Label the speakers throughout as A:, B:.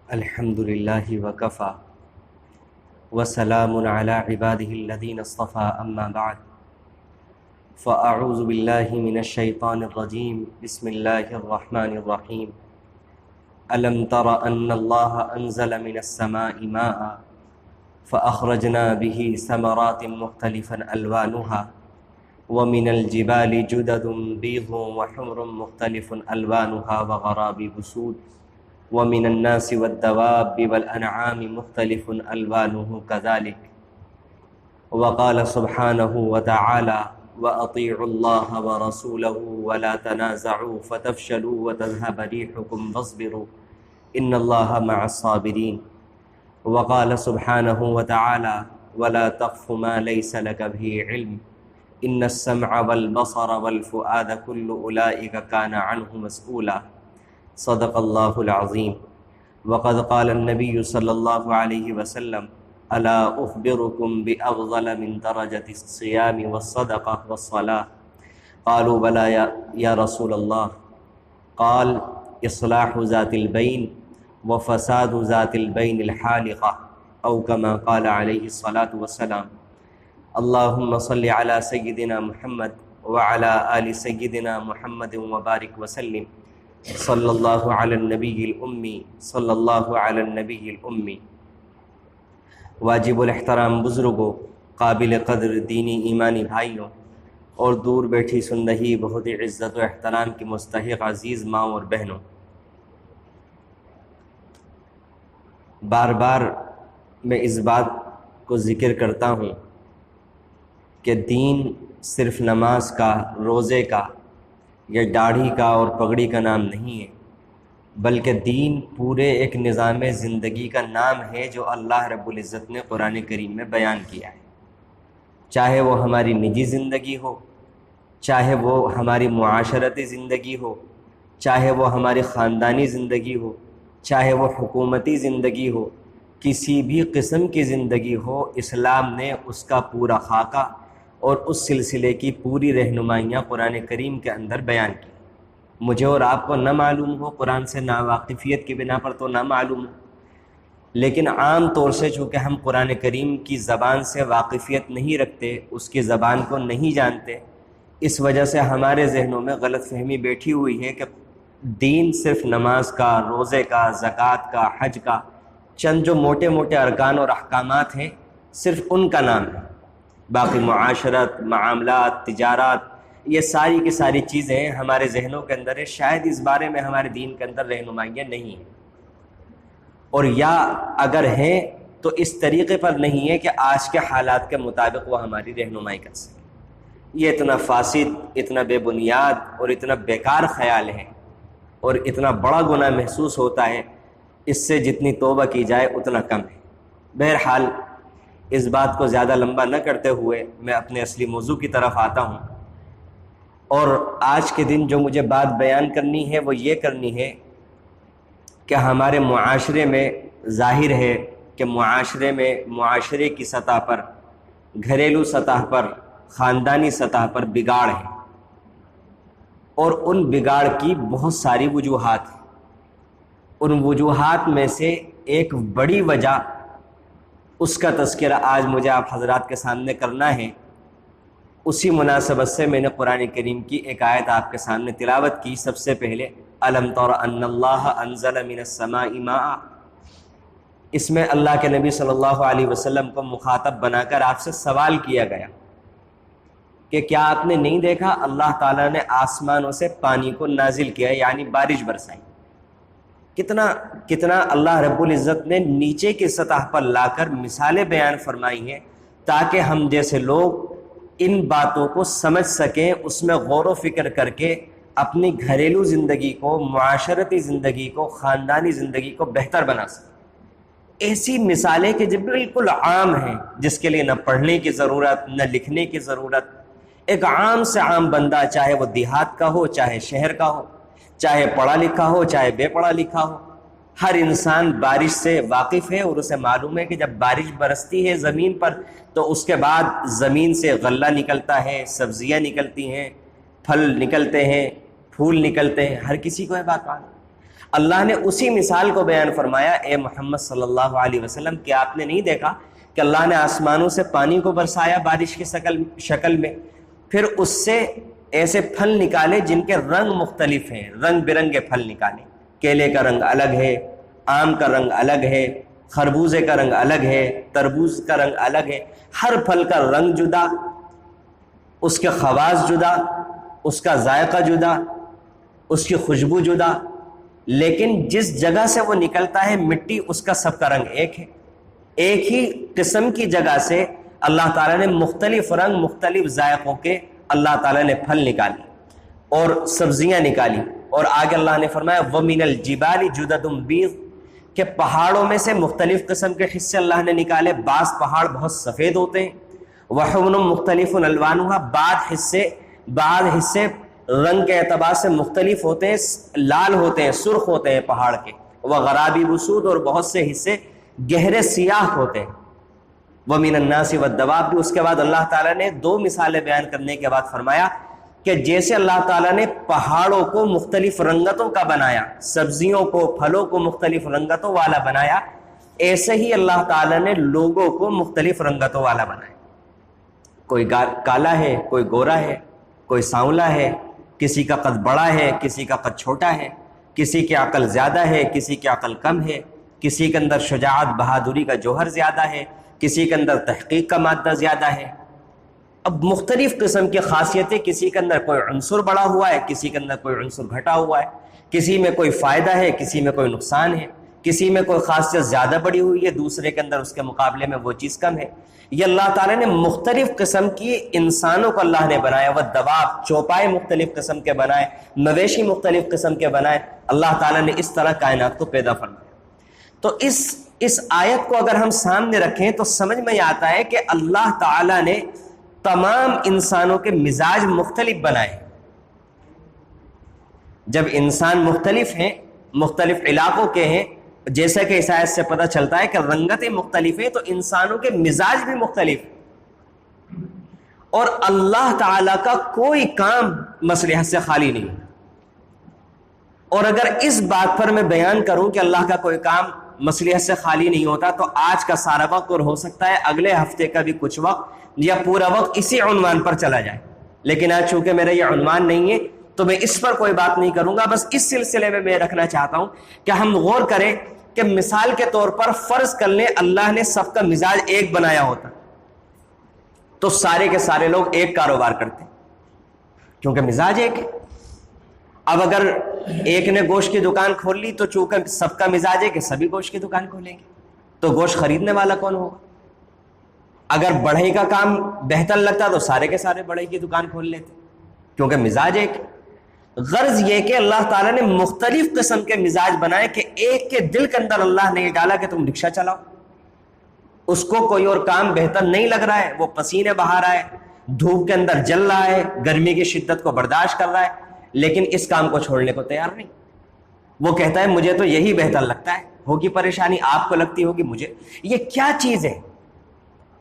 A: الحمد لله وكفى وسلام على عباده الذين اصطفى أما بعد فأعوذ بالله من الشيطان الرجيم بسم الله الرحمن الرحيم ألم تر أن الله أنزل من السماء ماء فأخرجنا به ثمرات مختلفا ألوانها ومن الجبال جدد بيض وحمر مختلف ألوانها وغرابيب سود ومن الناس والدواب والأنعام مختلف ألوانه كذلك وقال سبحانه وتعالى وأطيعوا الله ورسوله ولا تنازعوا فتفشلوا وتذهب ريحكم واصبروا إن الله مع الصابرين وقال سبحانه وتعالى ولا تقف ما ليس لك به علم إن السمع والبصر والفؤاد كل أولئك كان عنه مسؤولا صدق اللہ العظیم وقد قال النبی صلی اللہ علیہ وسلم الا اخبرکم بافضل من درجة الصیام والصدقہ والصلاة قالوا بلى یا رسول اللہ قال اصلاح ذات البین وفساد ذات البین الحالقہ او کما قال علیہ الصلاة والسلام اللہم صل علی سیدنا محمد وعلى آل سیدنا محمد وبارک وسلم صلی اللہ علی النبی الامی صلی اللہ علی النبی الامی۔ واجب الاحترام بزرگوں، قابل قدر دینی ایمانی بھائیوں اور دور بیٹھی سن رہی بہت عزت و احترام کی مستحق عزیز ماں اور بہنوں، بار بار میں اس بات کو ذکر کرتا ہوں کہ دین صرف نماز کا، روزے کا یا داڑھی کا اور پگڑی کا نام نہیں ہے، بلکہ دین پورے ایک نظام زندگی کا نام ہے جو اللہ رب العزت نے قرآن کریم میں بیان کیا ہے، چاہے وہ ہماری نجی زندگی ہو، چاہے وہ ہماری معاشرتی زندگی ہو، چاہے وہ ہماری خاندانی زندگی ہو، چاہے وہ حکومتی زندگی ہو، کسی بھی قسم کی زندگی ہو، اسلام نے اس کا پورا خاکہ اور اس سلسلے کی پوری رہنمائیاں قرآن کریم کے اندر بیان کی۔ مجھے اور آپ کو نہ معلوم ہو، قرآن سے ناواقفیت کی بنا پر تو نہ معلوم ہو، لیکن عام طور سے چونکہ ہم قرآن کریم کی زبان سے واقفیت نہیں رکھتے، اس کی زبان کو نہیں جانتے، اس وجہ سے ہمارے ذہنوں میں غلط فہمی بیٹھی ہوئی ہے کہ دین صرف نماز کا، روزے کا، زکوٰۃ کا، حج کا، چند جو موٹے موٹے ارکان اور احکامات ہیں صرف ان کا نام ہے، باقی معاشرت، معاملات، تجارات، یہ ساری کی ساری چیزیں ہمارے ذہنوں کے اندر ہے، شاید اس بارے میں ہمارے دین کے اندر رہنمائیاں نہیں ہیں، اور یا اگر ہیں تو اس طریقے پر نہیں ہے کہ آج کے حالات کے مطابق وہ ہماری رہنمائی کر سکے۔ یہ اتنا فاسد، اتنا بے بنیاد اور اتنا بیکار خیال ہے اور اتنا بڑا گناہ محسوس ہوتا ہے، اس سے جتنی توبہ کی جائے اتنا کم ہے۔ بہرحال اس بات کو زیادہ لمبا نہ کرتے ہوئے میں اپنے اصلی موضوع کی طرف آتا ہوں، اور آج کے دن جو مجھے بات بیان کرنی ہے وہ یہ کرنی ہے کہ ہمارے معاشرے میں ظاہر ہے کہ معاشرے کی سطح پر، گھریلو سطح پر، خاندانی سطح پر بگاڑ ہے، اور ان بگاڑ کی بہت ساری وجوہات ہیں۔ ان وجوہات میں سے ایک بڑی وجہ، اس کا تذکرہ آج مجھے آپ حضرات کے سامنے کرنا ہے۔ اسی مناسبت سے میں نے قرآن کریم کی ایک آیت آپ کے سامنے تلاوت کی۔ سب سے پہلے الم تر ان اللہ انزل من السماء ماء، اس میں اللہ کے نبی صلی اللہ علیہ وسلم کو مخاطب بنا کر آپ سے سوال کیا گیا کہ کیا آپ نے نہیں دیکھا اللہ تعالیٰ نے آسمانوں سے پانی کو نازل کیا، یعنی بارش برسائی۔ کتنا اللہ رب العزت نے نیچے کی سطح پر لا کر مثالیں بیان فرمائی ہیں تاکہ ہم جیسے لوگ ان باتوں کو سمجھ سکیں، اس میں غور و فکر کر کے اپنی گھریلو زندگی کو، معاشرتی زندگی کو، خاندانی زندگی کو بہتر بنا سکیں۔ ایسی مثالیں کہ جو بالکل عام ہیں، جس کے لیے نہ پڑھنے کی ضرورت، نہ لکھنے کی ضرورت، ایک عام سے عام بندہ، چاہے وہ دیہات کا ہو، چاہے شہر کا ہو، چاہے پڑھا لکھا ہو، چاہے بے پڑھا لکھا ہو، ہر انسان بارش سے واقف ہے، اور اسے معلوم ہے کہ جب بارش برستی ہے زمین پر تو اس کے بعد زمین سے غلہ نکلتا ہے، سبزیاں نکلتی ہیں، پھل نکلتے ہیں، پھول نکلتے ہیں، ہر کسی کو یہ بات معلوم۔ اللہ نے اسی مثال کو بیان فرمایا، اے محمد صلی اللہ علیہ وسلم، کہ آپ نے نہیں دیکھا کہ اللہ نے آسمانوں سے پانی کو برسایا بارش کی شکل میں، پھر اس سے ایسے پھل نکالے جن کے رنگ مختلف ہیں، رنگ برنگے پھل نکالے، کیلے کا رنگ الگ ہے، آم کا رنگ الگ ہے، خربوزے کا رنگ الگ ہے، تربوز کا رنگ الگ ہے، ہر پھل کا رنگ جدا، اس کے خواص جدا، اس کا ذائقہ جدا، اس کی خوشبو جدا، لیکن جس جگہ سے وہ نکلتا ہے مٹی، اس کا سب کا رنگ ایک ہے۔ ایک ہی قسم کی جگہ سے اللہ تعالیٰ نے مختلف رنگ، مختلف ذائقوں کے اللہ تعالیٰ نے پھل نکالی اور سبزیاں نکالی، اور آگے اللہ نے فرمایا وَمِنَ الْجِبَالِ جُدَدٌ بِيضٌ، کہ پہاڑوں میں سے مختلف قسم کے حصے اللہ نے نکالے، بعض پہاڑ بہت سفید ہوتے ہیں، وَحُمْنٌ مُخْتَلِفٌ أَلْوَانُهَا، بعض حصے رنگ کے اعتبار سے مختلف ہوتے ہیں، لال ہوتے ہیں، سرخ ہوتے ہیں پہاڑ کے، وَغَرَابِيبُ سُودٌ، اور بہت سے حصے گہرے سیاہ ہوتے ہیں، وَمِنَ النَّاسِ وَالدَّوَابِ، بھی اس کے بعد اللہ تعالیٰ نے دو مثالیں بیان کرنے کے بعد فرمایا کہ جیسے اللہ تعالیٰ نے پہاڑوں کو مختلف رنگتوں کا بنایا، سبزیوں کو، پھلوں کو مختلف رنگتوں والا بنایا، ایسے ہی اللہ تعالیٰ نے لوگوں کو مختلف رنگتوں والا بنایا۔ کوئی کالا ہے، کوئی گورا ہے، کوئی سانولا ہے، کسی کا قد بڑا ہے، کسی کا قد چھوٹا ہے، کسی کی عقل زیادہ ہے، کسی کی عقل کم ہے، کسی کے اندر شجاعت، بہادری کا جوہر زیادہ ہے، کسی کے اندر تحقیق کا مادہ زیادہ ہے۔ اب مختلف قسم کی خاصیتیں، کسی کے اندر کوئی عنصر بڑا ہوا ہے، کسی کے اندر کوئی عنصر گھٹا ہوا ہے، کسی میں کوئی فائدہ ہے، کسی میں کوئی نقصان ہے، کسی میں کوئی خاصیت زیادہ بڑی ہوئی ہے، دوسرے کے اندر اس کے مقابلے میں وہ چیز کم ہے۔ یہ اللہ تعالیٰ نے مختلف قسم کی انسانوں کو اللہ نے بنایا، وہ دواب، چوپائے مختلف قسم کے بنائے، مویشی مختلف قسم کے بنائے، اللہ تعالیٰ نے اس طرح کائنات کو پیدا فرمایا۔ تو اس آیت کو اگر ہم سامنے رکھیں تو سمجھ میں آتا ہے کہ اللہ تعالیٰ نے تمام انسانوں کے مزاج مختلف بنائے۔ جب انسان مختلف ہیں، مختلف علاقوں کے ہیں، جیسا کہ اس آیت سے پتہ چلتا ہے کہ رنگتیں مختلف ہیں، تو انسانوں کے مزاج بھی مختلف ہیں، اور اللہ تعالیٰ کا کوئی کام مصلحت سے خالی نہیں۔ اور اگر اس بات پر میں بیان کروں کہ اللہ کا کوئی کام مصلحت سے خالی نہیں ہوتا، تو آج کا سارا وقت، اور ہو سکتا ہے اگلے ہفتے کا بھی کچھ وقت یا پورا وقت اسی عنوان پر چلا جائے، لیکن آج چونکہ میرا یہ عنوان نہیں ہے تو میں اس پر کوئی بات نہیں کروں گا۔ بس اس سلسلے میں رکھنا چاہتا ہوں کہ ہم غور کریں کہ مثال کے طور پر فرض کر لیں اللہ نے سب کا مزاج ایک بنایا ہوتا تو سارے کے سارے لوگ ایک کاروبار کرتے، کیونکہ مزاج ایک ہے۔ اب اگر ایک نے گوشت کی دکان کھول لی تو چونکہ سب کا مزاج ہے کہ سبھی گوشت کی دکان کھولیں گے، تو گوشت خریدنے والا کون ہوگا؟ اگر بڑھئی کا کام بہتر لگتا تو سارے کے سارے بڑھئی کی دکان کھول لیتے، کیونکہ مزاج ایک۔ غرض یہ کہ اللہ تعالیٰ نے مختلف قسم کے مزاج بنائے کہ ایک کے دل کے اندر اللہ نے یہ ڈالا کہ تم رکشہ چلاؤ، اس کو کوئی اور کام بہتر نہیں لگ رہا ہے، وہ پسینے بہا رہا ہے، دھوپ کے اندر جل رہا ہے، گرمی کی شدت کو برداشت کر رہا ہے، لیکن اس کام کو چھوڑنے کو تیار نہیں۔ وہ کہتا ہے مجھے تو یہی بہتر لگتا ہے، ہوگی پریشانی آپ کو لگتی ہوگی مجھے، یہ کیا چیز ہے؟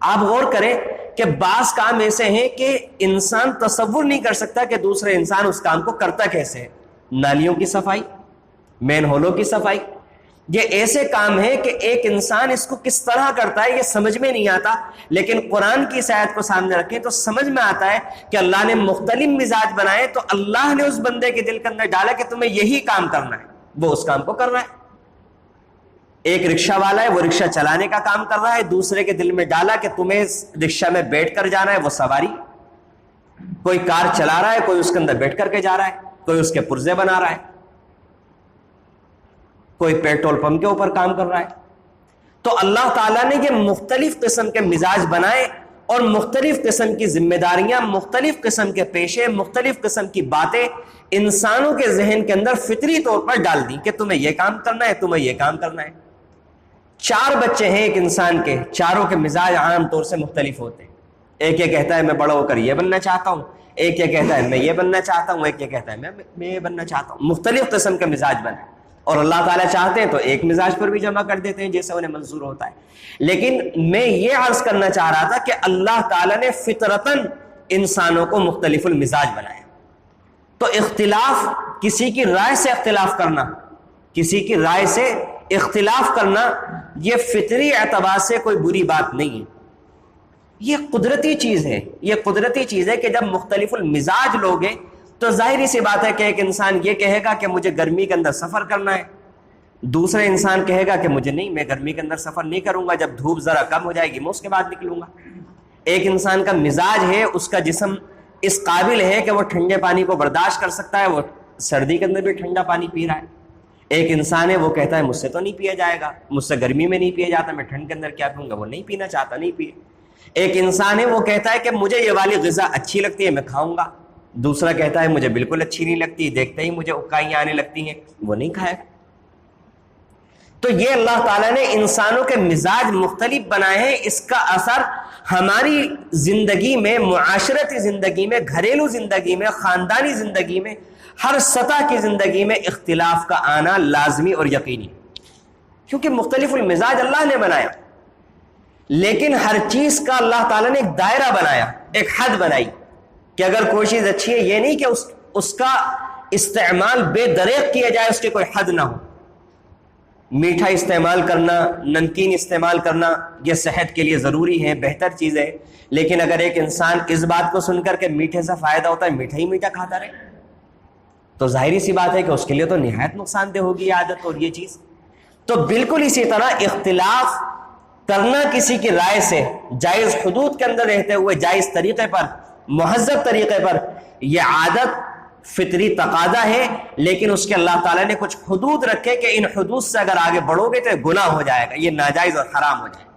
A: آپ غور کریں کہ بعض کام ایسے ہیں کہ انسان تصور نہیں کر سکتا کہ دوسرے انسان اس کام کو کرتا کیسے ہے۔ نالیوں کی صفائی، مین ہولوں کی صفائی، یہ ایسے کام ہیں کہ ایک انسان اس کو کس طرح کرتا ہے یہ سمجھ میں نہیں آتا، لیکن قرآن کی اس آیت کو سامنے رکھیں تو سمجھ میں آتا ہے کہ اللہ نے مختلف مزاج بنائے، تو اللہ نے اس بندے کے دل کے اندر ڈالا کہ تمہیں یہی کام کرنا ہے، وہ اس کام کو کر رہا ہے۔ ایک رکشہ والا ہے، وہ رکشہ چلانے کا کام کر رہا ہے، دوسرے کے دل میں ڈالا کہ تمہیں رکشہ میں بیٹھ کر جانا ہے، وہ سواری۔ کوئی کار چلا رہا ہے، کوئی اس کے اندر بیٹھ کر کے جا رہا ہے، کوئی اس کے پرزے بنا رہا ہے، کوئی پیٹرول پمپ کے اوپر کام کر رہا ہے۔ تو اللہ تعالیٰ نے یہ مختلف قسم کے مزاج بنائے اور مختلف قسم کی ذمہ داریاں، مختلف قسم کے پیشے، مختلف قسم کی باتیں انسانوں کے ذہن کے اندر فطری طور پر ڈال دی کہ تمہیں یہ کام کرنا ہے، تمہیں یہ کام کرنا ہے۔ 4 بچے ہیں ایک انسان کے، چاروں کے مزاج عام طور سے مختلف ہوتے ہیں۔ ایک یہ کہتا ہے میں بڑا ہو کر یہ بننا چاہتا ہوں، ایک یہ کہتا ہے میں یہ بننا چاہتا ہوں، ایک یہ کہتا ہے میں یہ بننا چاہتا ہوں۔ مختلف قسم کے مزاج بنے، اور اللہ تعالیٰ چاہتے ہیں تو ایک مزاج پر بھی جمع کر دیتے ہیں جیسے انہیں منظور ہوتا ہے۔ لیکن میں یہ عرض کرنا چاہ رہا تھا کہ اللہ تعالیٰ نے فطرتاً انسانوں کو مختلف المزاج بنایا، تو اختلاف، کسی کی رائے سے اختلاف کرنا، کسی کی رائے سے اختلاف کرنا یہ فطری اعتبار سے کوئی بری بات نہیں ہے، یہ قدرتی چیز ہے، یہ قدرتی چیز ہے کہ جب مختلف المزاج لوگ ہیں تو ظاہری سی بات ہے کہ ایک انسان یہ کہے گا کہ مجھے گرمی کے اندر سفر کرنا ہے، دوسرا انسان کہے گا کہ مجھے نہیں، میں گرمی کے اندر سفر نہیں کروں گا، جب دھوپ ذرا کم ہو جائے گی میں اس کے بعد نکلوں گا۔ ایک انسان کا مزاج ہے، اس کا جسم اس قابل ہے کہ وہ ٹھنڈے پانی کو برداشت کر سکتا ہے، وہ سردی کے اندر بھی ٹھنڈا پانی پی رہا ہے۔ ایک انسان ہے وہ کہتا ہے مجھ سے تو نہیں پیا جائے گا، مجھ سے گرمی میں نہیں پیا جاتا، میں ٹھنڈ کے اندر کیا پیوں گا، وہ نہیں پینا چاہتا، نہیں پیے۔ ایک انسان ہے وہ کہتا ہے کہ مجھے یہ والی غذا اچھی لگتی ہے میں کھاؤں گا، دوسرا کہتا ہے مجھے بالکل اچھی نہیں لگتی، دیکھتے ہی مجھے اکائیاں آنے لگتی ہیں، وہ نہیں کھائے گا۔ تو یہ اللہ تعالیٰ نے انسانوں کے مزاج مختلف بنائے ہیں، اس کا اثر ہماری زندگی میں، معاشرتی زندگی میں، گھریلو زندگی میں، خاندانی زندگی میں، ہر سطح کی زندگی میں اختلاف کا آنا لازمی اور یقینی، کیونکہ مختلف المزاج اللہ نے بنایا، لیکن ہر چیز کا اللہ تعالیٰ نے ایک دائرہ بنایا، ایک حد بنائی کہ اگر کوئی چیز اچھی ہے یہ نہیں کہ اس کا استعمال بے دریغ کیا جائے، اس کی کوئی حد نہ ہو۔ میٹھا استعمال کرنا، نمکین استعمال کرنا یہ صحت کے لیے ضروری ہے، بہتر چیز ہے، لیکن اگر ایک انسان اس بات کو سن کر کے میٹھے سے فائدہ ہوتا ہے میٹھا ہی میٹھا کھاتا رہے تو ظاہری سی بات ہے کہ اس کے لیے تو نہایت نقصان دہ ہوگی یہ عادت اور یہ چیز۔ تو بالکل اسی طرح اختلاف کرنا کسی کی رائے سے جائز حدود کے اندر رہتے ہوئے، جائز طریقے پر، مہذب طریقے پر، یہ عادت فطری تقاضا ہے، لیکن اس کے اللہ تعالیٰ نے کچھ حدود رکھے کہ ان حدود سے اگر آگے بڑھو گے تو گناہ ہو جائے گا، یہ ناجائز اور حرام ہو جائے گا۔